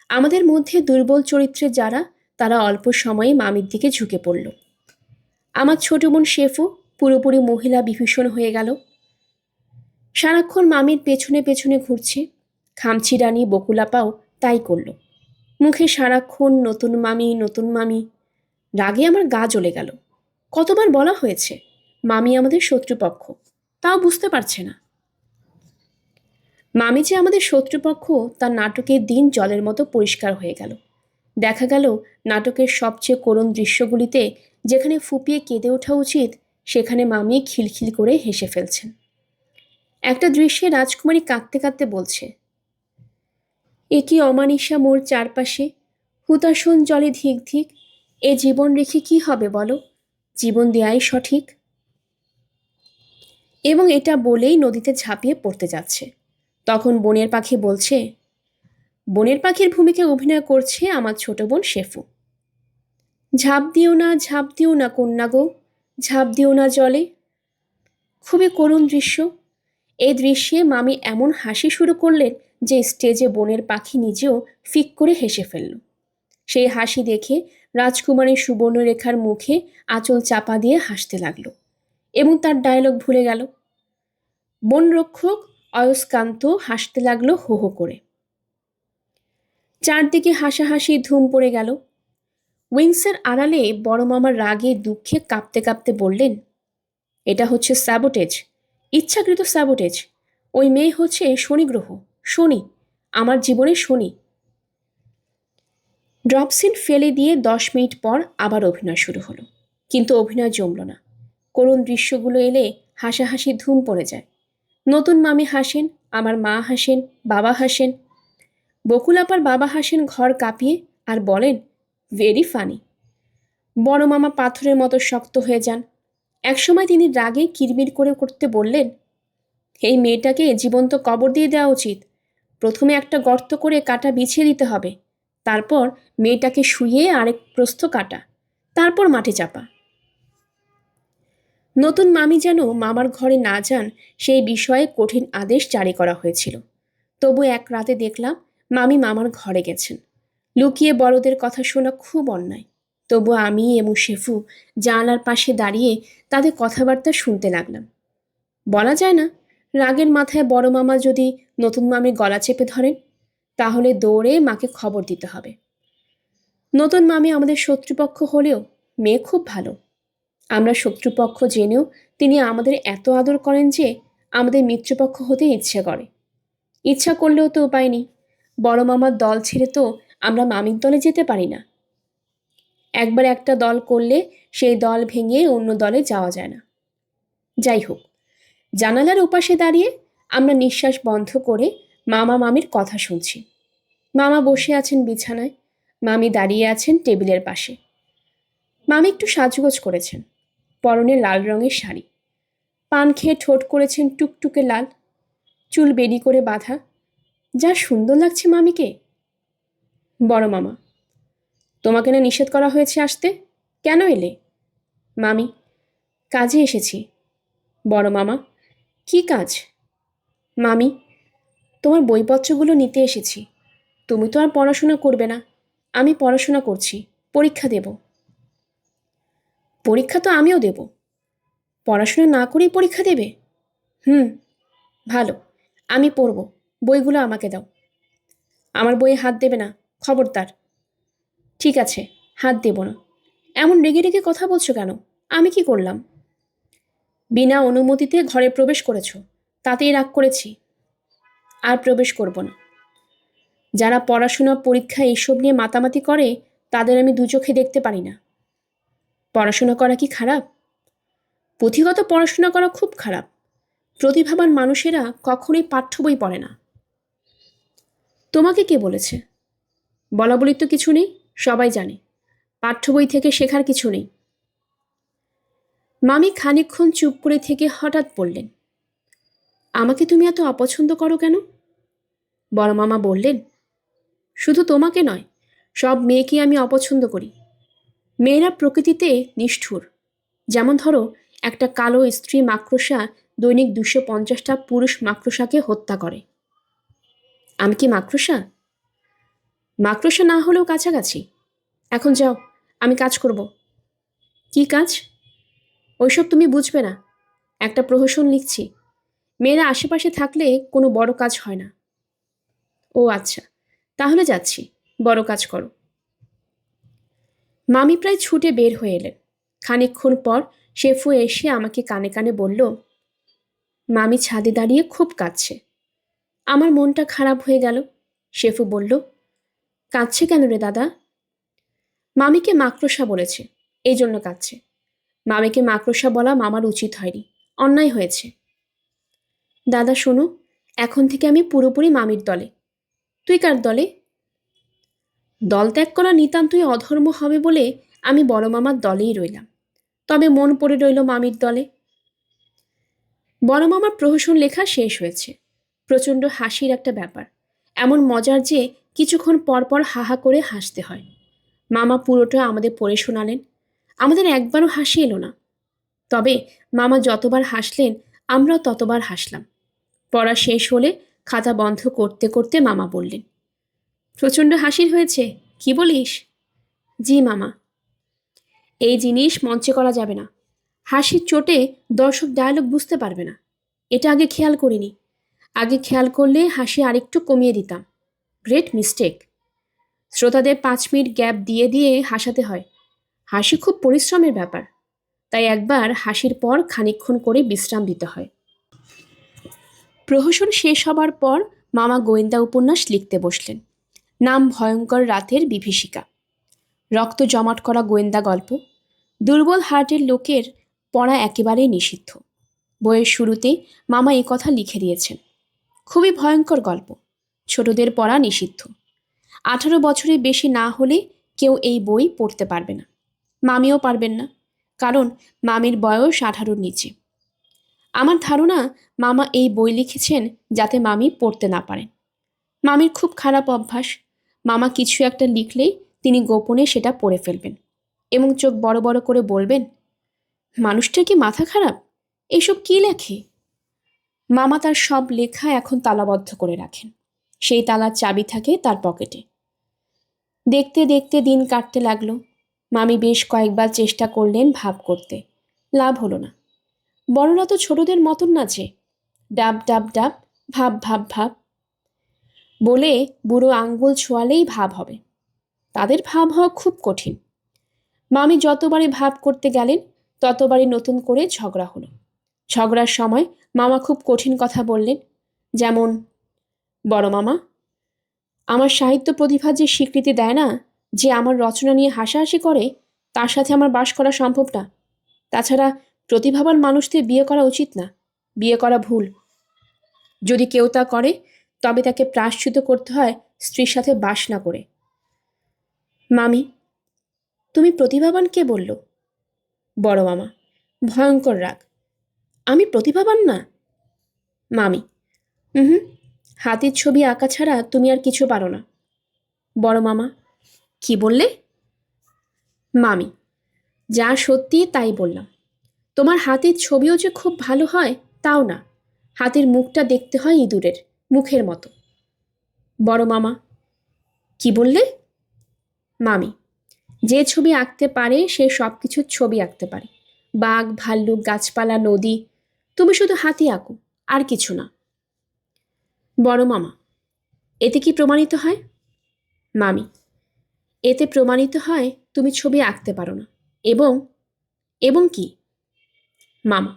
আমাদের মধ্যে দুর্বল চরিত্রের যারা, তারা অল্প সময়ে মামির দিকে ঝুঁকে পড়ল। আমার ছোট বোন শেফু পুরোপুরি মহিলা বিভীষণ হয়ে গেল। সারাক্ষণ মামির পেছনে পেছনে ঘুরছে। খামচি রানী বকুলাপাও তাই করল। মুখে সারাক্ষণ নতুন মামি, নতুন মামি। রাগে আমার গা জ্বলে গেল। কতবার বলা হয়েছে মামি আমাদের শত্রুপক্ষ, তাও বুঝতে পারছে না। মামি যে আমাদের শত্রুপক্ষ তার নাটকের দিন জলের মতো পরিষ্কার হয়ে গেল। দেখা গেল নাটকের সবচেয়ে করুণ দৃশ্যগুলিতে যেখানে ফুপিয়ে কেঁদে ওঠা উচিত, সেখানে মামি খিলখিল করে হেসে ফেলছেন। একটা দৃশ্যে রাজকুমারী কাঁদতে কাঁদতে বলছে, এ কি অমানিসা মোর চারপাশে, হুতাশন জলে ধিক ধিক। এ জীবন রেখে কি হবে বলো, জীবন দেয়াই সঠিক। এবং এটা বলেই নদীতে ঝাঁপিয়ে পড়তে যাচ্ছে। তখন বনের পাখি বলছে, বনের পাখির ভূমিকায় অভিনয় করছে আমার ছোট বোন শেফু। ঝাঁপ দিও না কন্যা গো, ঝাঁপ দিও না জলে। খুবই করুণ দৃশ্য। এই দৃশ্যে মামি এমন হাসি শুরু করলেন যে স্টেজে বনের পাখি নিজেও ফিক করে হেসে ফেলল। সেই হাসি দেখে রাজকুমারী সুবর্ণরেখার মুখে আঁচল চাপা দিয়ে হাসতে লাগলো এবং তার ডায়লগ ভুলে গেল। বনরক্ষক অয়স্কান্ত হাসতে লাগলো হো হো করে। চারদিকে হাসাহাসির ধুম পড়ে গেল। উইংসের আড়ালে বড় মামার রাগে দুঃখে কাঁপতে কাঁপতে বললেন, এটা হচ্ছে স্যাবোটেজ। ইচ্ছাকৃত স্যাবোটেজ। ওই মেয়ে হচ্ছে শনি গ্রহ। শনি, আমার জীবনে শনি। ড্রপ সিন ফেলে দিয়ে 10 মিনিট পর আবার অভিনয় শুরু হলো, কিন্তু অভিনয় জমল না। করুণ দৃশ্যগুলো এলে হাসাহাসি ধুম পড়ে যায়। নতুন মামি হাসেন, আমার মা হাসেন, বাবা হাসেন। বকুল আপার বাবা হাসেন ঘর কাঁপিয়ে আর বলেন, ভেরি ফানি। বড় মামা পাথরের মতো শক্ত হয়ে যান। একসময় তিনি রাগে কিরমির করে করতে বললেন, এই মেয়েটাকে জীবন্ত কবর দিয়ে দেওয়া উচিত। প্রথমে একটা গর্ত করে কাটা বিছিয়ে দিতে হবে, তারপর মেয়েটাকে শুইয়ে আরেক প্রস্থ কাটা, তারপর মাটি চাপা। নতুন মামি যেন মামার ঘরে না যান সেই বিষয়ে কঠিন আদেশ জারি করা হয়েছিল। তবু এক রাতে দেখলাম মামি মামার ঘরে গেছেন। লুকিয়ে বড়দের কথা শোনা খুব অন্যায়। তবু আমি এবং শেফু জানালার পাশে দাঁড়িয়ে তাদের কথাবার্তা শুনতে লাগলাম। বলা যায় না, রাগের মাথায় বড় মামা যদি নতুন মামির গলা চেপে ধরেন, তাহলে দৌড়ে মাকে খবর দিতে হবে। নতুন মামি আমাদের শত্রুপক্ষ হলেও মেয়ে খুব ভালো। আমরা শত্রুপক্ষ জেনেও তিনি আমাদের এত আদর করেন যে আমাদের মিত্রপক্ষ হতে ইচ্ছে করে। ইচ্ছা করলেও তো উপায় নেই। বড় মামার দল ছেড়ে তো আমরা মামির দলে যেতে পারি না। একবার একটা দল করলে সেই দল ভেঙে অন্য দলে যাওয়া যায় না। যাই হোক, জানালার ওপাশে দাঁড়িয়ে আমরা নিঃশ্বাস বন্ধ করে মামা মামির কথা শুনছি। মামা বসে আছেন বিছানায়, মামি দাঁড়িয়ে আছেন টেবিলের পাশে। মামি একটু সাজগোজ করেছেন, পরনে লাল রঙের শাড়ি, পান খেয়ে ঠোঁট করেছেন টুকটুকে লাল, চুল বেরি করে বাঁধা। যা সুন্দর লাগছে মামিকে। বড় মামা, তোমাকে না নিষেধ করা হয়েছে আসতে, কেন এলে? মামি, কাজে এসেছি। বড় মামা, কি কাজ? মামি, তোমার বইপত্রগুলো নিতে এসেছি। তুমি তো আর পড়াশোনা করবে না, আমি পড়াশোনা করছি, পরীক্ষা দেব। পরীক্ষা তো আমিও দেব। পড়াশোনা না করেই পরীক্ষা দেবে? হুম, ভালো, আমি পড়ব, বইগুলো আমাকে দাও। আমার বইয়ে হাত দেবে না, খবরদার। ঠিক আছে, হাত দেব না। এমন রেগে রেগে কথা বলছো কেন? আমি কি করলাম? বিনা অনুমতিতে ঘরে প্রবেশ করেছো, তাতেই রাগ করেছি। আর প্রবেশ করব না। যারা পড়াশোনা পরীক্ষা এইসব নিয়ে মাতামাতি করে তাদের আমি দু চোখে দেখতে পারি না। পড়াশোনা করা কি খারাপ? পুঁথিগত পড়াশোনা করা খুব খারাপ। প্রতিভাবান মানুষেরা কখনোই পাঠ্য বই পড়ে না। তোমাকে কে বলেছে? বলা বলি তো কিছু নেই, সবাই জানে পাঠ্য বই থেকে শেখার কিছু নেই। মামি খানিকক্ষণ চুপ করে থেকে হঠাৎ বললেন, আমাকে তুমি এত অপছন্দ করো কেন? বড় মামা বললেন, শুধু তোমাকে নয়, সব মেয়েকে আমি অপছন্দ করি। মেয়েরা প্রকৃতিতে নিষ্ঠুর। যেমন ধরো, একটা কালো স্ত্রী মাকড়সা দৈনিক 250টা পুরুষ মাকড়সাকে হত্যা করে। আমি কি মাকড়সা? মাকড়সা না হলেও কাছাকাছি। এখন যাও, আমি কাজ করব। কি কাজ? ওইসব তুমি বুঝবে না। একটা প্রহসন লিখছি। মেয়েরা আশেপাশে থাকলে কোনো বড় কাজ হয় না। ও আচ্ছা, তাহলে যাচ্ছি, বড় কাজ করো। মামি প্রায় ছুটে বের হয়ে এলেন। খানিকক্ষণ পর শেফু এসে আমাকে কানে কানে বলল, মামি ছাদে দাঁড়িয়ে খুব কাঁদছে। আমার মনটা খারাপ হয়ে গেল। শেফু বলল, কাঁদছে কেন রে দাদা? মামিকে মাকড়সা বলেছে, এই জন্য কাঁদছে। মামিকে মাকড়সা বলা মামার উচিত হয়নি, অন্যায় হয়েছে। দাদা শোনো, এখন থেকে আমি পুরোপুরি মামির দলে। তুই কার দলে? দল ত্যাগ করা নিতান্তই অধর্ম হবে বলে আমি বড় মামার দলেই রইলাম। তবে মন পড়ে রইল মামির দলে। বড় মামার প্রহসন লেখা শেষ হয়েছে। প্রচণ্ড হাসির একটা ব্যাপার, এমন মজার যে কিছুক্ষণ পর পর হাহা করে হাসতে হয়। মামা পুরোটা আমাদের পড়ে শোনালেন। আমাদের একবারও হাসি এলো না। তবে মামা যতবার হাসলেন আমরাও ততবার হাসলাম। পড়া শেষ হলে খাতা বন্ধ করতে করতে মামা বললেন, প্রচণ্ড হাসির হয়েছে, কি বলিস? জি মামা। এই জিনিস মঞ্চে করা যাবে না। হাসির চোটে দর্শক ডায়ালগ বুঝতে পারবে না। এটা আগে খেয়াল করিনি। আগে খেয়াল করলে হাসি আরেকটু কমিয়ে দিতাম। Great mistake. শ্রোতাদের 5 মিনিট গ্যাপ দিয়ে দিয়ে হাসাতে হয়। হাসি খুব পরিশ্রমের ব্যাপার, তাই একবার হাসির পর খানিকক্ষণ করে বিশ্রাম দিতে হয়। প্রহসন শেষ হবার পর মামা গোয়েন্দা উপন্যাস লিখতে বসলেন। নাম ভয়ঙ্কর রাতের বিভীষিকা। রক্ত জমাট করা গোয়েন্দা গল্প। দুর্বল হার্টের লোকের পড়া একেবারেই নিষিদ্ধ। বইয়ের শুরুতে মামা এই কথা লিখে দিয়েছেন। খুবই ভয়ঙ্কর গল্প, ছোটদের পড়া নিষিদ্ধ। 18 বছরের বেশি না হলে কেউ এই বই পড়তে পারবে না। মামিও পারবেন না, কারণ মামির বয়স 18-র নিচে। আমার ধারণা মামা এই বই লিখেছেন যাতে মামি পড়তে না পারেন। মামির খুব খারাপ অভ্যাস, মামা কিছু একটা লিখলেই তিনি গোপনে সেটা পড়ে ফেলবেন এবং চোখ বড় বড় করে বলবেন, মানুষটার কি মাথা খারাপ, এসব কি লেখে? মামা তার সব লেখা এখন তালাবদ্ধ করে রাখেন। সেই তালার চাবি থাকে তার পকেটে। দেখতে দেখতে দিন কাটতে লাগলো। মামি বেশ কয়েকবার চেষ্টা করলেন ভাব করতে, লাভ হলো না। বড়রা তো ছোটদের মতন নাচে, ডাব ডাব ডাব, ভাব ভাব ভাব বলে বুড়ো আঙ্গুল ছোঁয়ালেই ভাব হবে। তাদের ভাব হওয়া খুব কঠিন। মামি যতবারই ভাব করতে গেলেন ততবারই নতুন করে ঝগড়া হলো। ঝগড়ার সময় মামা খুব কঠিন কথা বললেন, যেমন, বড় মামা, আমার সাহিত্য প্রতিভা যে স্বীকৃতি দেয় না, যে আমার রচনা নিয়ে হাসাহাসি করে, তার সাথে আমার বাস করা সম্ভব না। তাছাড়া প্রতিভাবান মানুষদের বিয়ে করা উচিত না, বিয়ে করা ভুল। যদি কেউ তা করে তবে তাকে প্রায়শ্চিত্ত করতে হয় স্ত্রীর সাথে বাস না করে। মামি, তুমি প্রতিভাবান কে বলল? বড় মামা ভয়ঙ্কর রাগ, আমি প্রতিভাবান না? মামি, হুম, হাতির ছবি আঁকা ছাড়া তুমি আর কিছু পারো না। বড় মামা, কি বললে? মামি, যা সত্যি তাই বললাম। তোমার হাতির ছবিও যে খুব ভালো হয় তাও না, হাতির মুখটা দেখতে হয় ইঁদুরের মুখের মতো। বড় মামা, কি বললে? মামি, যে ছবি আঁকতে পারে সে সব কিছুর ছবি আঁকতে পারে, বাঘ, ভাল্লুক, গাছপালা, নদী। তুমি শুধু হাতি আঁকো, আর কিছু না। বড় মামা, এতে কি প্রমাণিত হয়? মামি, এতে প্রমাণিত হয় তুমি ছবি আঁকতে পারো না, এবং এবং কি? মামা,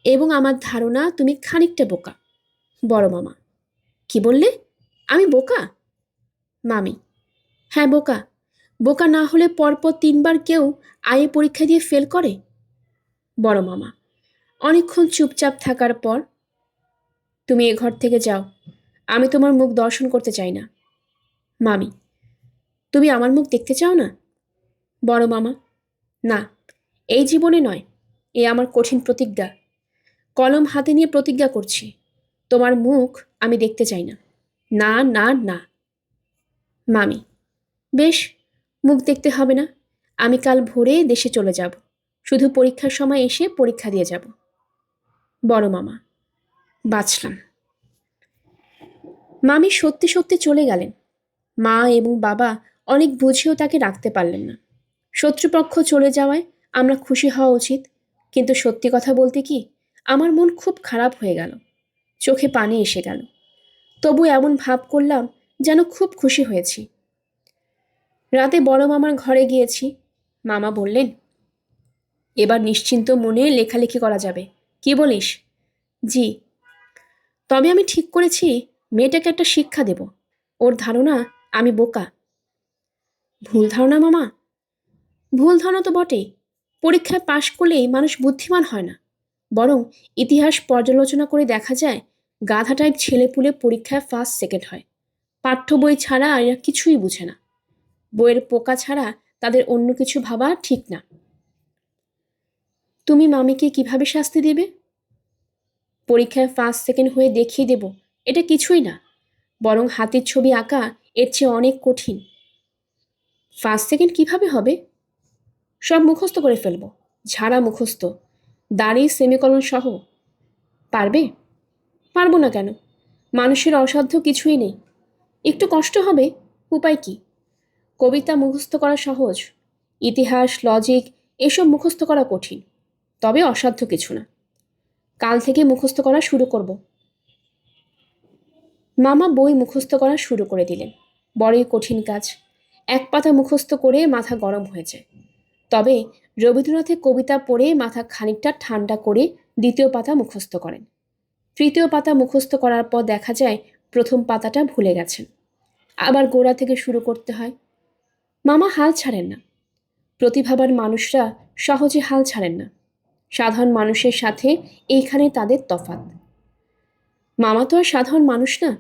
এবং আমার ধারণা তুমি খানিকটা বোকা। বড় মামা, কি বললে? আমি বোকা? মামি, হ্যাঁ বোকা। বোকা না হলে পরপর 3বার কেউ আইএ পরীক্ষা দিয়ে ফেল করে? বড় মামা অনেকক্ষণ চুপচাপ থাকার পর, তুমি এ ঘর থেকে যাও, আমি তোমার মুখ দর্শন করতে চাই না। মামি, তুমি আমার মুখ দেখতে চাও না? বড় মামা, না, এই জীবনে নয়, এ আমার কঠিন প্রতিজ্ঞা। কলম হাতে নিয়ে প্রতিজ্ঞা করছি, তোমার মুখ আমি দেখতে চাই না, না না না। মামি, বেশ, মুখ দেখতে হবে না। আমি কাল ভোরে দেশে চলে যাব, শুধু পরীক্ষার সময় এসে পরীক্ষা দিয়ে যাব। বড় মামা, বাঁচলাম। মামি সত্যি সত্যি চলে গেলেন। মা এবং বাবা অনেক বুঝেও তাকে রাখতে পারলেন না। শত্রুপক্ষ চলে যাওয়ায় আমরা খুশি হওয়া উচিত, কিন্তু সত্যি কথা বলতে কি, আমার মন খুব খারাপ হয়ে গেল, চোখে পানি এসে গেল। তবু এমন ভাব করলাম যেন খুব খুশি হয়েছি। রাতে বড় মামার ঘরে গিয়েছি। মামা বললেন, এবার নিশ্চিন্ত মনে লেখালেখি করা যাবে, কি বলিস? জি। তবে আমি ঠিক করেছি মেয়েটাকে একটা শিক্ষা দেব। ওর ধারণা আমি বোকা। ভুল ধারণা মামা? ভুল ধারণা তো বটেই। পরীক্ষায় পাশ করলেই মানুষ বুদ্ধিমান হয় না। বরং ইতিহাস পর্যালোচনা করে দেখা যায় গাধা টাইপ ছেলেপুলে পরীক্ষায় ফার্স্ট সেকেন্ড হয়। পাঠ্য বই ছাড়া এরা কিছুই বুঝে না। বইয়ের পোকা ছাড়া তাদের অন্য কিছু ভাবা ঠিক না। তুমি মামিকে কিভাবে শাস্তি দেবে? পরীক্ষায় ফার্স্ট সেকেন্ড হয়ে দেখিয়ে দেব, এটা কিছুই না। বরং হাতের ছবি আঁকা এর চেয়ে অনেক কঠিন। ফার্স্ট সেকেন্ড কিভাবে হবে? সব মুখস্থ করে ফেলবো, ঝাড়া মুখস্থ, দাড়ি সেমিকলন সহ। পারবে? পারবো না কেন? মানুষের অসাধ্য কিছুই নেই। একটু কষ্ট হবে, উপায় কি? কবিতা মুখস্থ করা সহজ, ইতিহাস, লজিক এসব মুখস্থ করা কঠিন, তবে অসাধ্য কিছু না। কাল থেকে মুখস্থ করা শুরু করব। মামা বই মুখস্থ করা শুরু করে দিলেন। বড়ই কঠিন কাজ। এক পাতা মুখস্থ করে মাথা গরম হয়ে যায়। তবে রবীন্দ্রনাথের কবিতা পড়ে মাথা খানিকটা ঠান্ডা করে দ্বিতীয় পাতা মুখস্থ করেন। তৃতীয় পাতা মুখস্থ করার পর দেখা যায় প্রথম পাতাটা ভুলে গেছেন। আবার গোড়া থেকে শুরু করতে হয়। মামা হাল ছাড়েন না। প্রতিভাবান মানুষরা সহজে হাল ছাড়েন না। সাধারণ মানুষের সাথে এইখানে তাদের তফাৎ। মামা তো আর সাধারণ মানুষ না।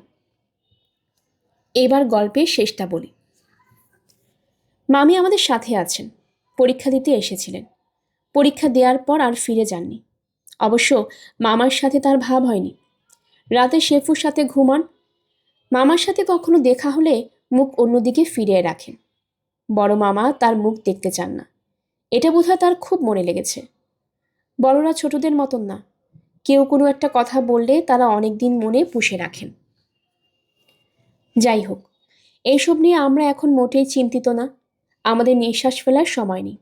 এবার গল্পের শেষটা বলি। মামি আমাদের সাথে আছেন। পরীক্ষা দিতে এসেছিলেন। পরীক্ষা দেওয়ার পর আর ফিরে যাননি। অবশ্য মামার সাথে তার ভাব হয়নি। রাতে শেফুর সাথে ঘুমান। মামার সাথে কখনো দেখা হলে মুখ অন্যদিকে ফিরিয়ে রাখেন। বড় মামা তার মুখ দেখতে চান না। এটা বোধহয় তার খুব মনে লেগেছে। বড়রা ছোটদের মতন না। কেউ কোনো একটা কথা বললে তারা অনেক দিন মনে পুষে রাখেন। যাই হোক, এইসব নিয়ে আমরা এখন মোটেই চিন্তিত না। আমাদের নিঃশ্বাস ফেলার সময় নেই।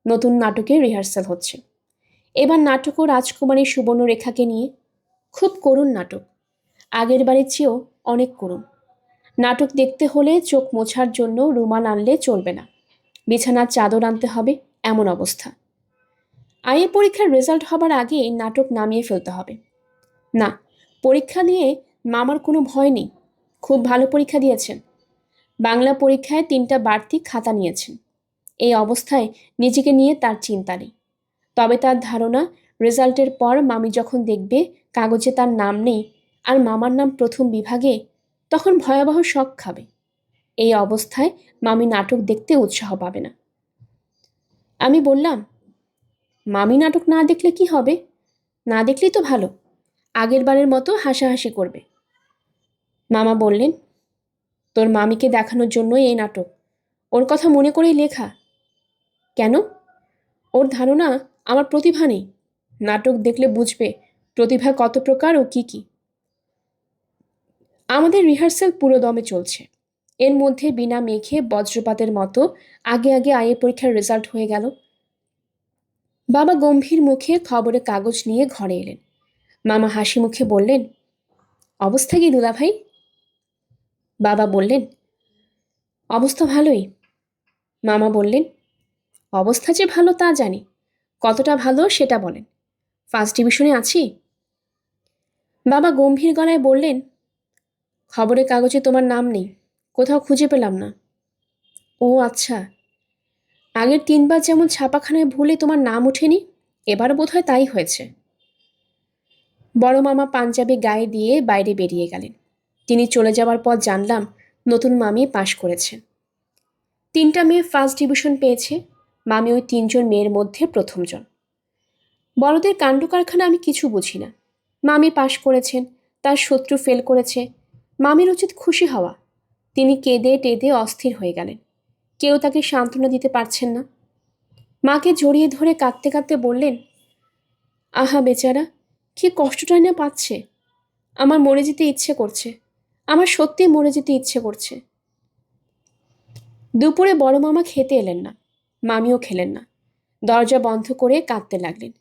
নতুন নাটকের রিহার্সাল হচ্ছে। এবার নাটকও রাজকুমারী সুবর্ণরেখাকে নিয়ে। খুব করুণ নাটক। আগের বারের চেয়েও অনেক করুণ। নাটক দেখতে হলে চোখ মোছার জন্য রুমাল আনলে চলবে না। বিছানার চাদর আনতে হবে, এমন অবস্থা। আইএ পরীক্ষার রেজাল্ট হবার আগে নাটক নামিয়ে ফেলতে হবে। না, পরীক্ষা নিয়ে মামার কোনো ভয় নেই। খুব ভালো পরীক্ষা দিয়েছেন। বাংলা পরীক্ষায় 3টা বাড়তি খাতা নিয়েছেন। এই অবস্থায় নিজেকে নিয়ে তার চিন্তা নেই। তবে তার ধারণা রেজাল্টের পর মামি যখন দেখবে কাগজে তার নাম নেই আর মামার নাম প্রথম বিভাগে, তখন ভয়াবহ শক খাবে। এই অবস্থায় মামি নাটক দেখতে উৎসাহ পাবে না। আমি বললাম, মামি নাটক না দেখলে কি হবে? না দেখলেই তো ভালো। আগের বারের মতো হাসাহাসি করবে। মামা বললেন, তোর মামিকে দেখানোর জন্যই এই নাটক। ওর কথা মনে করেই লেখা। কেন? ওর ধারণা আমার প্রতিভা নেই। নাটক দেখলে বুঝবে প্রতিভা কত প্রকার ও কি কি। আমাদের রিহার্সাল পুরো দমে চলছে। এর মধ্যে বিনা মেঘে বজ্রপাতের মতো আগে আগে আইএ পরীক্ষার রেজাল্ট হয়ে গেল। বাবা গম্ভীর মুখে খবরের কাগজ নিয়ে ঘরে এলেন। মামা হাসি মুখে বললেন, অবস্থা কি দুলাভাই? বাবা বললেন, অবস্থা ভালোই। মামা বললেন, অবস্থা যে ভালো তা জানি, কতটা ভালো সেটা বলেন। ফার্স্ট ডিভিশনে আছি। বাবা গম্ভীর গলায় বললেন, খবরের কাগজে তোমার নাম নেই, কোথাও খুঁজে পেলাম না। ও আচ্ছা, আগের 3বার যেমন ছাপাখানায় ভুলে তোমার নাম ওঠেনি, এবার বোধহয় তাই হয়েছে। বড় মামা পাঞ্জাবি গায়ে দিয়ে বাইরে বেরিয়ে গেলেন। তিনি চলে যাওয়ার পর জানলাম নতুন মামি পাশ করেছেন। 3টা মেয়ে ফার্স্ট ডিভিশন পেয়েছে। মামি ওই 3জন মেয়ের মধ্যে প্রথমজন। বড়দের কাণ্ড কারখানা আমি কিছু বুঝি না। মামি পাশ করেছেন, তার শত্রু ফেল করেছে। মামির উচিত খুশি হওয়া। তিনি কেঁদে টেদে অস্থির হয়ে গেলেন। কেউ তাকে সান্ত্বনা দিতে পারছেন না। মাকে জড়িয়ে ধরে কাঁদতে কাঁদতে বললেন, আহা বেচারা, কি কষ্টটাই না পাচ্ছে। আমার মরে যেতে ইচ্ছে করছে। আমার সত্যি মরে যেতে ইচ্ছে করছে। দুপুরে বড় মামা খেতে এলেন না। মামিও খেলেন না। দরজা বন্ধ করে কাঁদতে লাগলেন।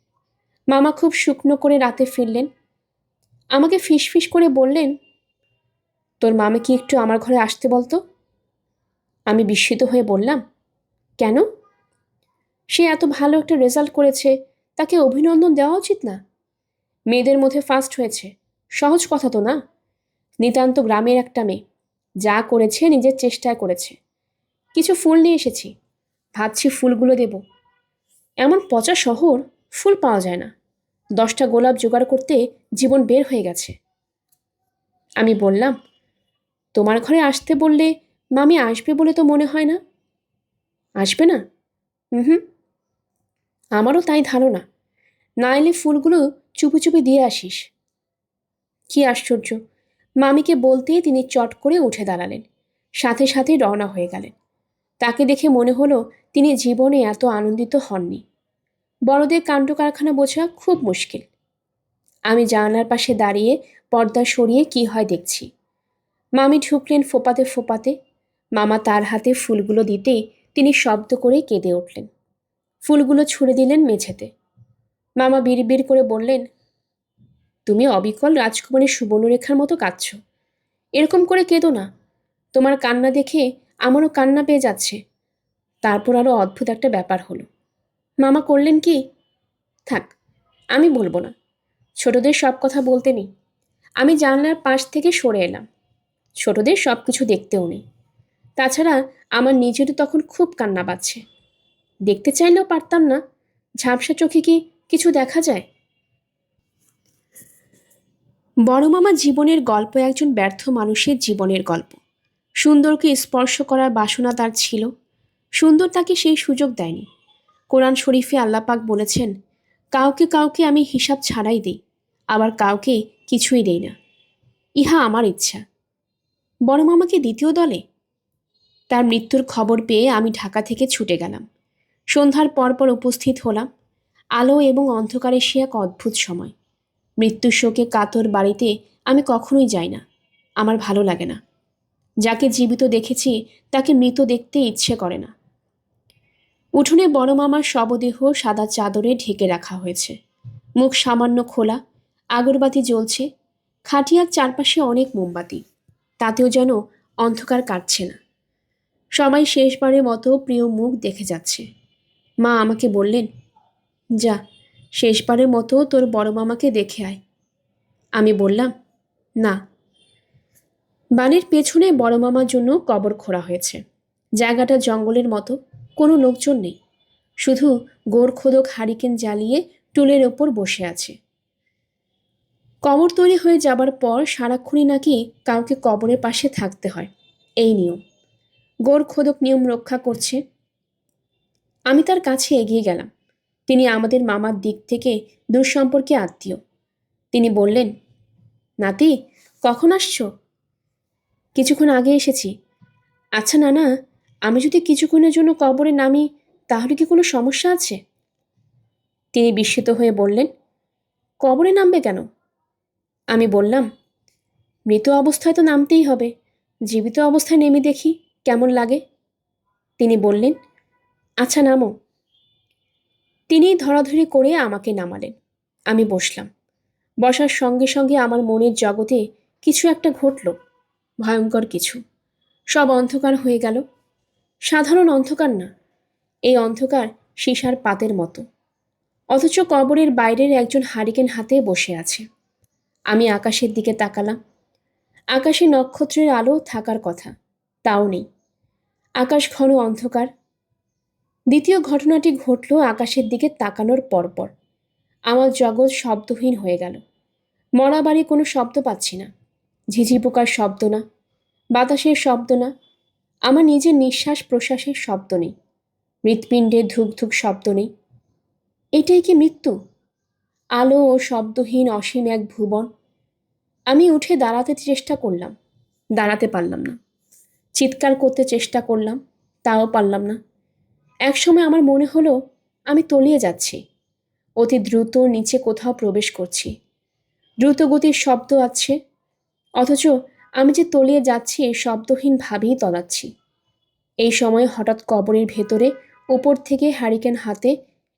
মামা খুব শুকনো করে রাতে ফিরলেন। আমাকে ফিসফিস করে বললেন, তোর মামা কি একটু আমার ঘরে আসতে বলতো? আমি বিস্মিত হয়ে বললাম, কেন? সে এত ভালো একটা রেজাল্ট করেছে, তাকে অভিনন্দন দেওয়া উচিত না? মেয়েদের মধ্যে ফার্স্ট হয়েছে, সহজ কথা তো না। নিতান্ত গ্রামের একটা মেয়ে, যা করেছে নিজের চেষ্টায় করেছে। কিছু ফুল নিয়ে এসেছি, ভাবছি ফুলগুলো দেব। এমন পচা শহর, ফুল পাওয়া যায় না। 10টা গোলাপ জোগাড় করতে জীবন বের হয়ে গেছে। আমি বললাম, তোমার ঘরে আসতে বললে মামি আসবে বলে তো মনে হয় না। আসবে না? হুম, আমারও তাই ধারণা। না এলে ফুলগুলো চুপি চুপি দিয়ে আসিস। কি আশ্চর্য! মামিকে বলতেই তিনি চট করে উঠে দাঁড়ালেন। সাথে সাথে রওনা হয়ে গেলেন। তাকে দেখে মনে হলো তিনি জীবনে এত আনন্দিত হননি। বড়দের কাণ্ড কারখানা বোঝা খুব মুশকিল। আমি জানালার পাশে দাঁড়িয়ে পর্দা সরিয়ে কি হয় দেখছি। মামি ঢুকলেন ফোপাতে ফোপাতে। মামা তার হাতে ফুলগুলো দিতেই তিনি শব্দ করে কেঁদে উঠলেন। ফুলগুলো ছুঁড়ে দিলেন মেঝেতে। মামা বিড়বিড় করে বললেন, তুমি অবিকল রাজকুমারী সুবর্ণরেখার মতো কাঁদছ। এরকম করে কেঁদো না। তোমার কান্না দেখে আমারও কান্না পেয়ে যাচ্ছে। তারপর আরও অদ্ভুত একটা ব্যাপার হলো। মামা করলেন কি? থাক, আমি বলবো না। ছোটদের সব কথা বলতে নেই। আমি জানলার পাশ থেকে সরে এলাম। ছোটদের সব কিছু দেখতেও নেই। তাছাড়া আমার নিজেরও তখন খুব কান্না পাচ্ছে। দেখতে চাইলেও পারতাম না। ঝাপসা চোখে কি কিছু দেখা যায়? বড় মামা জীবনের গল্প একজন ব্যর্থ মানুষের জীবনের গল্প। সুন্দরকে স্পর্শ করার বাসনা তার ছিল, সুন্দর তাকে সেই সুযোগ দেয়নি। কোরআন শরীফে আল্লাপাক বলেছেন, কাউকে কাউকে আমি হিসাব ছাড়াই দিই, আবার কাউকে কিছুই দেই না। ইহা আমার ইচ্ছা। বড় মামাকে দ্বিতীয় দলে? তার মৃত্যুর খবর পেয়ে আমি ঢাকা থেকে ছুটে গেলাম। সন্ধ্যার পরপর উপস্থিত হলাম। আলো এবং অন্ধকারে সে এক অদ্ভুত সময়। মৃত্যুর শোকে কাতর বাড়িতে আমি কখনোই যাই না। আমার ভালো লাগে না। যাকে জীবিত দেখেছি তাকে মৃত দেখতে ইচ্ছে করে না। উঠোনে বড় মামার শবদেহ সাদা চাদরে ঢেকে রাখা হয়েছে। মুখ সামান্য খোলা, আগরবাতি জ্বলছে। খাটিয়ার চারপাশে অনেক মোমবাতি, তাতেও যেন অন্ধকার কাটছে না। সবাই শেষবারের মতো প্রিয় মুখ দেখে যাচ্ছে। মা আমাকে বললেন, যা, শেষবারের মতো তোর বড় মামাকে দেখে আয়। আমি বললাম, না। বাড়ির পেছনে বড় মামার জন্য কবর খোঁড়া হয়েছে। জায়গাটা জঙ্গলের মতো, কোনো লোকজন নেই। শুধু গোরখোদক হারিকেন জ্বালিয়ে টুলের ওপর বসে আছে। কবর তৈরি হয়ে যাবার পর সারাক্ষণই নাকি কাউকে কবরের পাশে থাকতে হয়, এই নিয়ম। গোরখোদক নিয়ম রক্ষা করছে। আমি তার কাছে এগিয়ে গেলাম। তিনি আমাদের মামার দিক থেকে দূর সম্পর্কে আত্মীয়। তিনি বললেন, নাতি, কখন আসছো? কিছুক্ষণ আগে এসেছি। আচ্ছা নানা, আমি যদি কিছুক্ষণের জন্য কবরে নামি তাহলে কি কোনো সমস্যা আছে? তিনি বিস্মিত হয়ে বললেন, কবরে নামবে কেন? আমি বললাম, মৃত অবস্থায় তো নামতেই হবে, জীবিত অবস্থায় নেমে দেখি কেমন লাগে। তিনি বললেন, আচ্ছা নামো। তিনি ধরাধরি করে আমাকে নামালেন। আমি বসলাম। বসার সঙ্গে সঙ্গে আমার মনের জগতে কিছু একটা ঘটল, ভয়ঙ্কর কিছু। সব অন্ধকার হয়ে গেল। সাধারণ অন্ধকার না, এই অন্ধকার সীসার পাতের মতো। অথচ কবরের বাইরের একজন হারিকেন হাতে বসে আছে। আমি আকাশের দিকে তাকালাম। আকাশে নক্ষত্রের আলো থাকার কথা, তাও নেই। আকাশ ঘন অন্ধকার। দ্বিতীয় ঘটনাটি ঘটল আকাশের দিকে তাকানোর পরপর। আমার জগৎ শব্দহীন হয়ে গেল। মরা বাড়ি কোনো শব্দ পাচ্ছি না। ঝিঝি পোকার শব্দ না, বাতাসের শব্দ না, আমার নিজের নিঃশ্বাস প্রশ্বাসের শব্দ নেই, হৃৎপিণ্ডের ধুক ধুক শব্দ নেই। এটাই কি মৃত্যু? আলো ও শব্দহীন অসীম এক ভুবন। আমি উঠে দাঁড়াতে চেষ্টা করলাম, দাঁড়াতে পারলাম না। চিৎকার করতে চেষ্টা করলাম, তাও পারলাম না। একসময় আমার মনে হলো আমি তলিয়ে যাচ্ছি, অতি দ্রুত নিচে কোথাও প্রবেশ করছি। দ্রুত গতির শব্দ আছে, অথচ আমি যে তলিয়ে যাচ্ছি শব্দহীনভাবেই তলাচ্ছি। এই সময় হঠাৎ কবরের ভেতরে উপর থেকে হারিকেন হাতে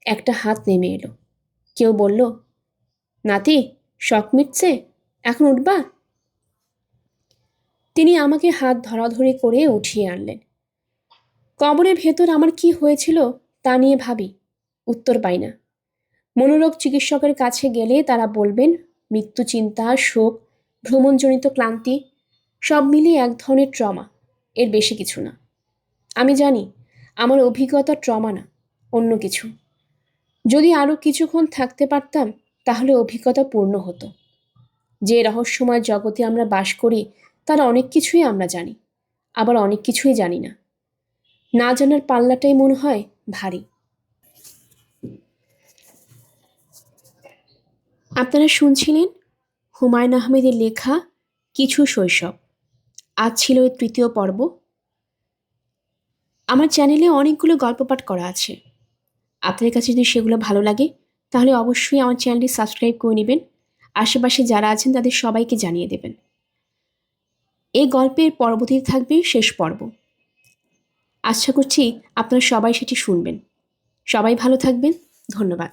একটা হাত নেমে এলো। কেউ বলল, নাতি, শখ মিটছে, এখন উঠবা? তিনি আমাকে হাত ধরাধরি করে উঠিয়ে আনলেন। কবরের ভেতর আমার কি হয়েছিল তা নিয়ে ভাবি, উত্তর পাই না। মনোরোগ চিকিৎসকের কাছে গেলে তারা বলবেন মৃত্যু চিন্তা, শোক, ভ্রমণজনিত ক্লান্তি, সব মিলিয়ে এক ধরনের ট্রমা, এর বেশি কিছু না। আমি জানি আমার অভিজ্ঞতা ট্রমা না, অন্য কিছু। যদি আরও কিছুক্ষণ থাকতে পারতাম তাহলে অভিজ্ঞতা পূর্ণ হতো। যে রহস্যময় জগতে আমরা বাস করি তার অনেক কিছুই আমরা জানি, আবার অনেক কিছুই জানি না। না জানার পাল্লাটাই মনে হয় ভারী। আপনারা শুনছিলেন হুমায়ুন আহমেদের লেখা কিছু শৈশব। আজ ছিল এর তৃতীয় পর্ব। আমার চ্যানেলে অনেকগুলো গল্প পাঠ করা আছে। আপনাদের কাছে যদি সেগুলো ভালো লাগে তাহলে অবশ্যই আমার চ্যানেলটি সাবস্ক্রাইব করে নেবেন। আশেপাশে যারা আছেন তাদের সবাইকে জানিয়ে দেবেন। এই গল্পের পরবর্তীতে থাকবে শেষ পর্ব। আশা করছি আপনারা সবাই সেটি শুনবেন। সবাই ভালো থাকবেন। ধন্যবাদ।